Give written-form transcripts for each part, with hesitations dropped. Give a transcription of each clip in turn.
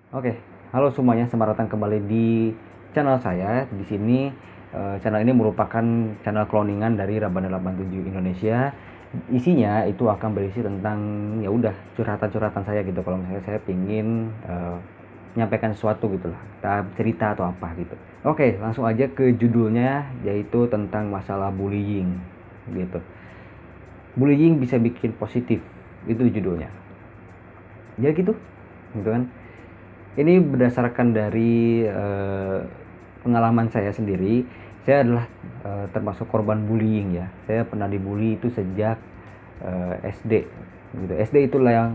Oke, halo semuanya, selamat datang kembali di channel saya. Di sini channel ini merupakan channel cloningan dari Rabana 87 Indonesia. Isinya itu akan berisi tentang ya udah curhatan-curhatan saya gitu. Kalau misalnya saya pingin menyampaikan sesuatu gitu lah, entah cerita atau apa gitu. Oke, langsung aja ke judulnya, yaitu tentang masalah bullying gitu. Bullying bisa bikin positif, itu judulnya. Jadi gitu kan. Ini berdasarkan dari pengalaman saya sendiri. Saya adalah termasuk korban bullying ya. Saya pernah dibully itu sejak SD gitu. SD itulah yang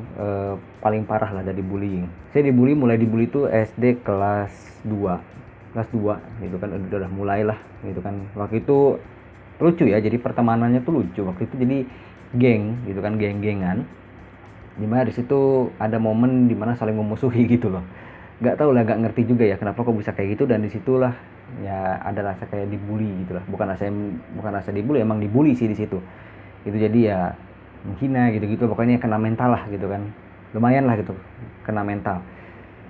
paling parah lah dari bullying. Saya mulai dibully itu SD kelas 2. Kelas 2 gitu kan, udah mulai lah gitu kan. Waktu itu lucu ya, jadi pertemanannya tuh lucu. Waktu itu jadi geng gitu kan, geng-gengan. Dimana di situ ada momen dimana saling memusuhi gitu loh. Nggak tahu lah, nggak ngerti juga ya kenapa kok bisa kayak gitu, dan disitulah ya ada rasa kayak dibully gitu lah. Bukan rasa dibully, emang dibully sih di situ. Itu jadi ya menghina gitu-gitu, pokoknya kena mental lah gitu kan. Lumayan lah gitu, kena mental.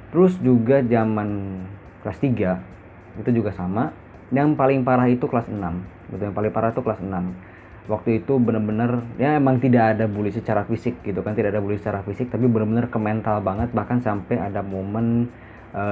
Terus juga zaman kelas 3 itu juga sama. Yang paling parah itu kelas 6. Gitu, yang paling parah itu kelas 6. Waktu itu bener-bener ya emang tidak ada bully secara fisik gitu kan, tidak ada bully secara fisik, tapi bener-bener ke mental banget, bahkan sampai ada momen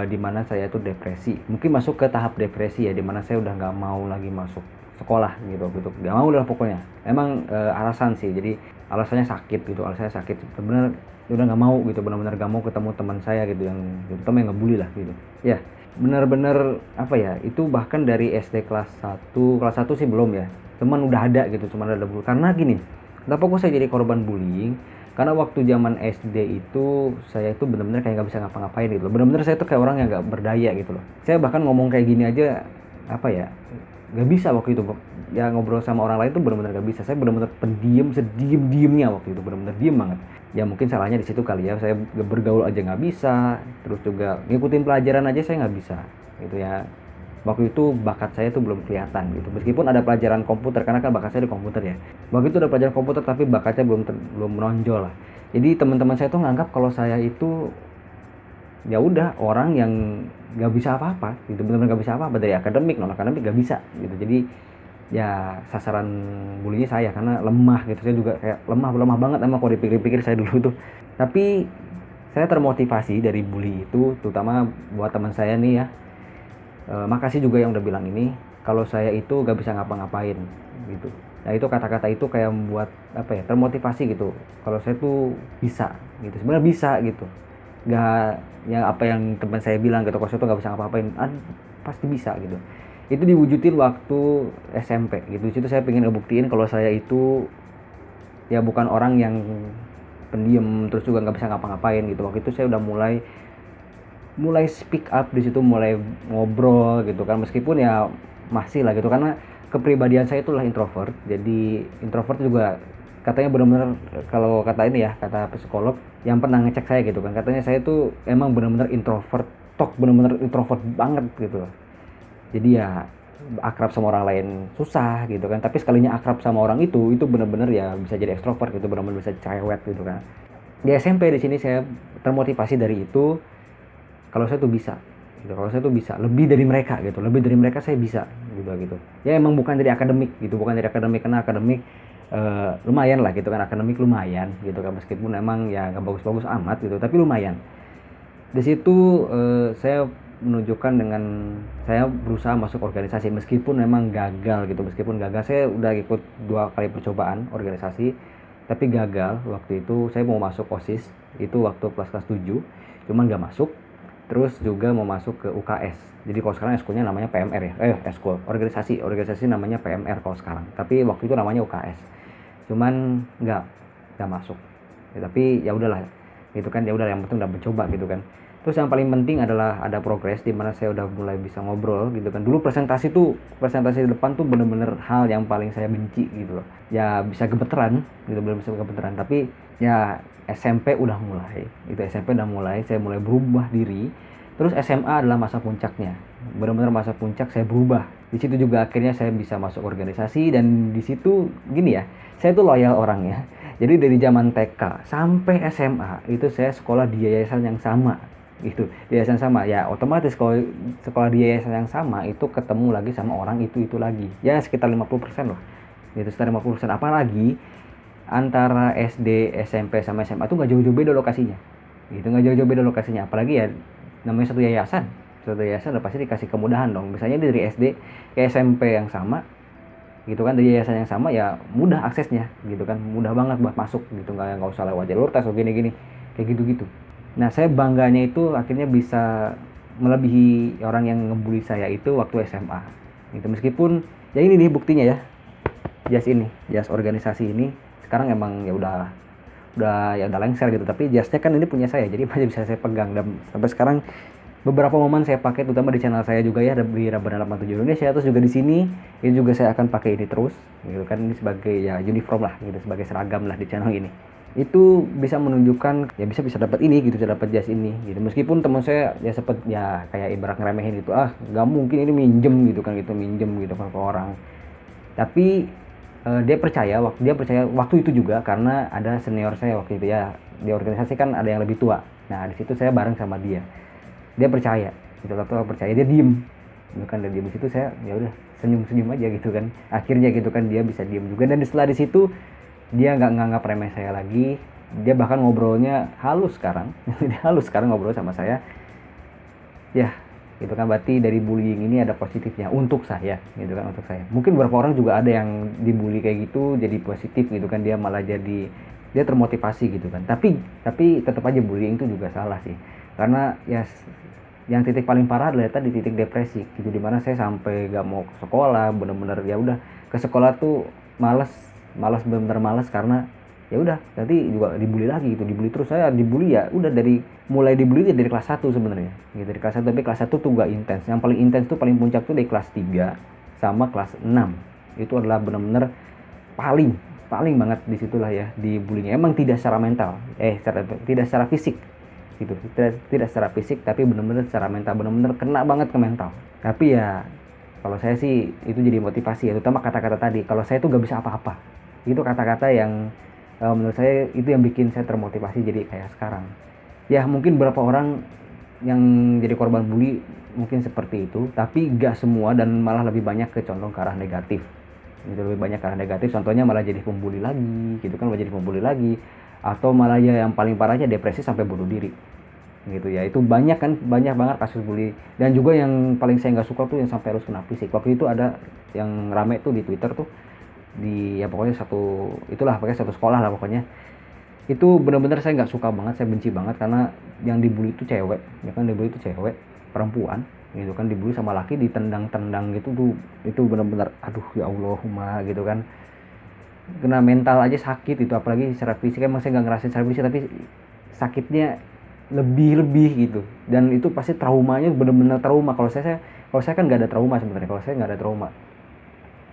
di mana saya tuh depresi. Mungkin masuk ke tahap depresi ya, di mana saya udah nggak mau lagi masuk sekolah gitu gitu, nggak mau lah pokoknya. Emang alasan sih, jadi alasannya sakit gitu, alasannya sakit bener, udah nggak mau gitu, benar-benar nggak mau ketemu teman saya gitu, yang terutama yang ngebully lah gitu ya. Benar-benar apa ya, itu bahkan dari SD kelas satu sih belum ya, teman udah ada gitu, cuman ada bully. Karena gini, kenapa kok saya jadi korban bullying, karena waktu zaman SD itu saya itu benar-benar kayak nggak bisa ngapa-ngapain gitu loh. Benar-benar saya tuh kayak orang yang nggak berdaya gitu loh. Saya bahkan ngomong kayak gini aja apa ya, nggak bisa waktu itu ya, ngobrol sama orang lain tuh benar-benar nggak bisa. Saya benar-benar pendiam, sediem-diemnya waktu itu, benar-benar diem banget. Ya mungkin salahnya di situ kali ya, saya bergaul aja nggak bisa, terus juga ngikutin pelajaran aja saya nggak bisa gitu ya. Waktu itu bakat saya tuh belum kelihatan gitu, meskipun ada pelajaran komputer, karena kan bakat saya di komputer ya. Waktu itu ada pelajaran komputer tapi bakatnya belum menonjol lah. Jadi teman-teman saya tuh nganggap kalau saya itu ya udah orang yang nggak bisa apa-apa gitu, benar-benar nggak bisa apa-apa, dari akademik non akademik nggak bisa gitu. Jadi ya sasaran bulinya saya, karena lemah gitu. Saya juga kayak lemah lemah banget emang kalau dipikir-pikir saya dulu tuh. Tapi saya termotivasi dari bully itu, terutama buat teman saya nih ya. Makasih juga yang udah bilang ini, kalau saya itu gak bisa ngapa-ngapain gitu. Nah itu kata-kata itu kayak membuat apa ya, termotivasi gitu. Kalau saya tuh bisa gitu, sebenarnya bisa gitu. Gak yang apa yang teman saya bilang gitu, kalau saya tuh gak bisa ngapa-ngapain, pasti bisa gitu. Itu diwujudin waktu SMP gitu. Di situ saya pengen ngebuktiin kalau saya itu ya bukan orang yang pendiam terus juga nggak bisa ngapa-ngapain gitu. Waktu itu saya udah mulai mulai speak up di situ, mulai ngobrol gitu kan, meskipun ya masih lah gitu, karena kepribadian saya itulah introvert. Jadi introvert juga katanya benar-benar, kalau kata ini ya, kata psikolog yang pernah ngecek saya gitu kan, katanya saya tuh emang benar-benar introvert, benar-benar introvert banget gitu. Jadi ya akrab sama orang lain susah gitu kan, tapi sekalinya akrab sama orang itu benar-benar ya bisa jadi ekstrovert gitu, benar-benar bisa cerewet gitu kan. Di SMP di sini saya termotivasi dari itu, kalau saya tuh bisa gitu, kalau saya tuh bisa lebih dari mereka gitu, lebih dari mereka saya bisa gitu. Ya emang bukan dari akademik gitu, bukan dari akademik, karena akademik lumayan lah gitu kan, akademik lumayan gitu kan, meskipun emang ya nggak bagus-bagus amat gitu, tapi lumayan. Di situ saya menunjukkan dengan saya berusaha masuk organisasi, meskipun memang gagal gitu, meskipun gagal. Saya udah ikut 2 kali percobaan organisasi tapi gagal. Waktu itu saya mau masuk OSIS itu waktu kelas 7, cuman nggak masuk. Terus juga mau masuk ke UKS. Jadi kalau sekarang eskulnya namanya PMR ya. Eskul, organisasi namanya PMR kalau sekarang. Tapi waktu itu namanya UKS. Cuman nggak masuk. Ya, tapi ya udahlah. Gitu kan, ya udah, yang penting udah mencoba gitu kan. Terus yang paling penting adalah ada progres, di mana saya udah mulai bisa ngobrol gitu kan. Dulu presentasi di depan tuh bener-bener hal yang paling saya benci gitu loh. Ya bisa gemeteran gitu, belum bisa gemeteran, tapi ya SMP udah mulai. Itu SMP udah mulai, saya mulai berubah diri. Terus SMA adalah masa puncaknya. Benar-benar masa puncak saya berubah. Di situ juga akhirnya saya bisa masuk organisasi, dan di situ gini ya, saya tuh loyal orangnya. Jadi dari zaman TK sampai SMA itu saya sekolah di yayasan yang sama gitu, di yayasan sama ya, otomatis kalau sekolah di yayasan yang sama itu ketemu lagi sama orang itu lagi ya, sekitar 50% lah gitu, sekitar 50%. Apalagi antara SD, SMP sama SMA tuh nggak jauh-jauh beda lokasinya gitu, nggak jauh-jauh beda lokasinya. Apalagi ya namanya satu yayasan udah pasti dikasih kemudahan dong. Misalnya dari SD ke SMP yang sama gitu kan, dari yayasan yang sama ya mudah aksesnya gitu kan, mudah banget buat masuk gitu, nggak usah lewat jalur tes atau gini-gini kayak gitu-gitu. Nah, saya bangganya itu akhirnya bisa melebihi orang yang ngebully saya itu waktu SMA gitu. Meskipun ya ini nih buktinya ya, jas organisasi ini sekarang emang ya udah lengser gitu, tapi jasnya kan ini punya saya, jadi masih bisa saya pegang dan sampai sekarang beberapa momen saya pakai, terutama di channel saya juga ya, di Rabana 87 Indonesia, terus juga di sini ini juga saya akan pakai ini terus gitu kan, ini sebagai ya uniform lah gitu, sebagai seragam lah di channel ini. Itu bisa menunjukkan ya, bisa dapat ini gitu, bisa dapat jas ini gitu. Meskipun teman saya ya sempet ya kayak ibarat ngeremehin gitu, ah nggak mungkin ini minjem gitu kan, gitu minjem gitu ke orang. Tapi dia percaya waktu itu juga karena ada senior saya waktu itu ya, di organisasi kan ada yang lebih tua. Nah di situ saya bareng sama dia, dia percaya gitu, atau percaya, dia diem gitu kan, dan di situ saya ya udah senyum aja gitu kan, akhirnya gitu kan dia bisa diem juga. Dan setelah di situ dia nggak nganggap remeh saya lagi, dia bahkan ngobrolnya halus sekarang dia halus sekarang ngobrol sama saya ya gitu kan. Berarti dari bullying ini ada positifnya untuk saya gitu kan, untuk saya. Mungkin beberapa orang juga ada yang dibully kayak gitu jadi positif gitu kan, dia malah jadi dia termotivasi gitu kan. Tapi tetap aja bullying itu juga salah sih, karena ya yang titik paling parah adalah tadi titik depresi gitu, dimana saya sampai gak mau ke sekolah, bener-bener ya udah ke sekolah tuh bener-bener males, karena ya udah nanti juga dibully lagi gitu, dibully terus. Saya dibully ya udah mulai dibully dari kelas 1 sebenarnya gitu, dari kelas 1. Tapi kelas 1 tuh gak intens, yang paling intens tuh paling puncak tuh dari kelas 3 sama kelas 6. Itu adalah bener-bener paling banget disitulah ya dibullynya. Emang tidak secara mental, tidak secara fisik gitu, tidak secara fisik, tapi bener-bener secara mental, bener-bener kena banget ke mental. Tapi ya kalau saya sih itu jadi motivasi ya, terutama kata-kata tadi, kalau saya tuh gak bisa apa-apa, itu kata-kata yang menurut saya itu yang bikin saya termotivasi jadi kayak sekarang. Ya mungkin beberapa orang yang jadi korban bully mungkin seperti itu, tapi gak semua, dan malah lebih banyak ke condong ke arah negatif gitu, lebih banyak ke arah negatif. Contohnya malah jadi pembuli lagi gitu kan, malah jadi pembuli lagi, atau malah ya yang paling parahnya depresi sampai bunuh diri gitu ya. Itu banyak banget kasus bully. Dan juga yang paling saya nggak suka tuh yang sampai harus kena fisik. Waktu itu ada yang rame tuh di Twitter tuh, di ya pokoknya satu sekolah lah pokoknya. Itu benar-benar saya nggak suka banget, saya benci banget, karena yang dibully itu cewek ya kan, dibully itu cewek perempuan gitu kan, dibully sama laki, ditendang gitu tuh. Itu benar-benar aduh ya Allahumma gitu kan, kena mental aja sakit itu, apalagi secara fisik. Emang saya nggak ngerasain secara fisik, tapi sakitnya lebih gitu. Dan itu pasti traumanya benar-benar trauma. Kalau saya kan nggak ada trauma sebenarnya, kalau saya nggak ada trauma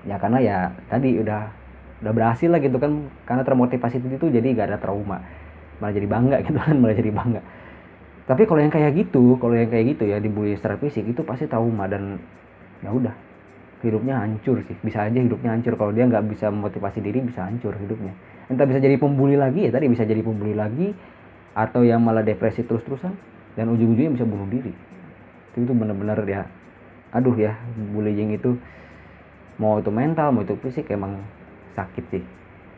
ya, karena ya tadi udah berhasil lah gitu kan, karena termotivasi itu jadi nggak ada trauma, malah jadi bangga gitu kan, malah jadi bangga. Tapi kalau yang kayak gitu ya, dibully secara fisik, itu pasti trauma, dan ya udah hidupnya hancur sih, bisa aja hidupnya hancur kalau dia nggak bisa memotivasi diri, bisa hancur hidupnya. Entah bisa jadi pembuli lagi ya, tadi bisa jadi pembuli lagi, atau yang malah depresi terus-terusan, dan ujung-ujungnya bisa bunuh diri. Itu benar-benar ya, aduh ya, bullying itu mau itu mental mau itu fisik emang sakit sih.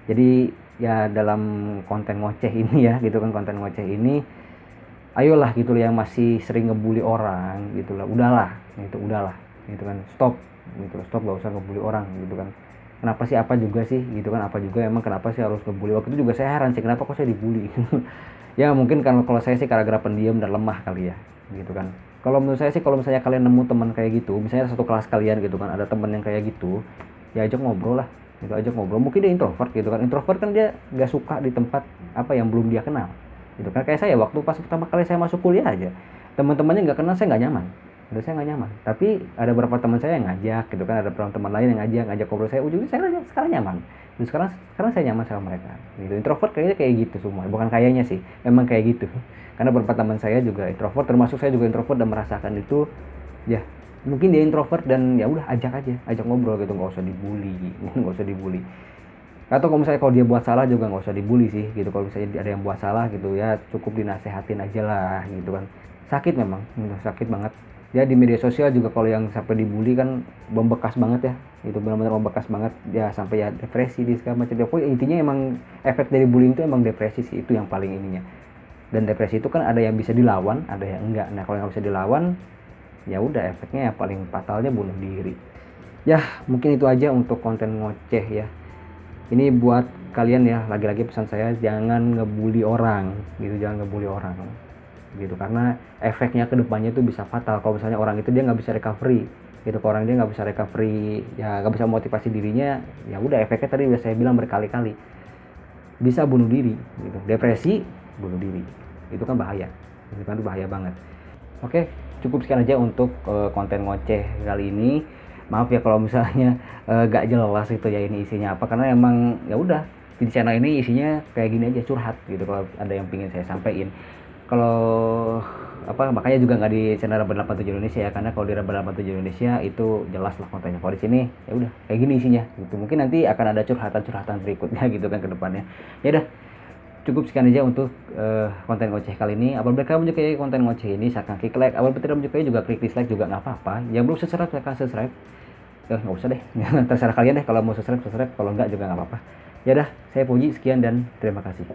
Jadi ya dalam konten ngoceh ini ya gitu kan, konten ngoceh ini ayolah gitu yang masih sering ngebully orang gitu lah, udahlah gitu kan, stop gak usah ngebully orang gitu kan. Kenapa sih, apa juga sih gitu kan, apa juga emang kenapa sih harus ngebully? Waktu itu juga saya heran sih, kenapa kok saya dibully. Ya mungkin kalau saya sih gara-gara pendiam dan lemah kali ya gitu kan. Kalau menurut saya sih, kalau misalnya kalian nemu teman kayak gitu, misalnya satu kelas kalian gitu kan, ada teman yang kayak gitu, ya ajak ngobrol lah gitu, ajak ngobrol. Mungkin dia introvert gitu kan, introvert kan dia gak suka di tempat apa yang belum dia kenal gitu kan. Kayak saya waktu pas pertama kali saya masuk kuliah aja, teman-temannya nggak kenal, saya nggak nyaman. Udah saya nggak nyaman. Tapi ada beberapa teman saya yang ngajak gitu kan, ada beberapa teman lain yang ngajak ngobrol, saya ujungnya saya sekarang nyaman. Terus sekarang saya nyaman sama mereka gitu. Introvert kayaknya kayak gitu semua, bukan kayaknya sih, emang kayak gitu. Karena beberapa teman saya juga introvert, termasuk saya juga introvert, dan merasakan itu ya. Mungkin dia introvert dan ya udah ajak ngobrol gitu, nggak usah dibully. Atau kalau dia buat salah juga nggak usah dibully sih gitu. Kalau misalnya ada yang buat salah gitu ya, cukup dinasehatin aja lah gitu kan. sakit memang, sakit banget. Ya di media sosial juga kalau yang sampai dibully kan membekas banget ya, itu benar-benar membekas banget ya, sampai ya depresi di segala macam. Pokoknya intinya emang efek dari bullying itu emang depresi sih, itu yang paling ininya. Dan depresi itu kan ada yang bisa dilawan, ada yang enggak. Nah kalau yang nggak bisa dilawan, ya udah efeknya yang paling fatalnya bunuh diri. Ya mungkin itu aja untuk konten ngoceh ya. Ini buat kalian ya, lagi-lagi pesan saya, jangan ngebully orang gitu, jangan ngebully orang gitu, karena efeknya ke depannya itu bisa fatal. Kalau misalnya orang itu dia nggak bisa recovery gitu, kalau orang dia nggak bisa recovery, ya nggak bisa motivasi dirinya, ya udah efeknya tadi udah saya bilang berkali-kali, bisa bunuh diri gitu, depresi, bunuh diri, itu kan bahaya, itu kan bahaya banget. Oke, cukup sekian aja untuk konten ngoceh kali ini. Maaf ya kalau misalnya gak jelas itu ya ini isinya apa, karena emang ya udah di channel ini isinya kayak gini aja, curhat gitu kalau ada yang pingin saya sampaikan. Kalau apa, makanya juga nggak di channel Raba 87 Indonesia ya, karena kalau di Raba 87 Indonesia itu jelas lah kontennya. Kalau di sini ya udah kayak gini isinya gitu. Mungkin nanti akan ada curhatan-curhatan berikutnya gitu kan ke depannya. Ya udah, cukup sekian aja untuk konten ngoceh kali ini. Apabila kamu menyukai konten ngoceh ini, silahkan klik like. Apabila tidak menyukai juga klik dislike juga nggak apa-apa. Yang belum subscribe silahkan subscribe. Nggak usah deh, terserah kalian deh, kalau mau subscribe, kalau enggak juga nggak apa-apa. Ya udah, saya Puji, sekian dan terima kasih.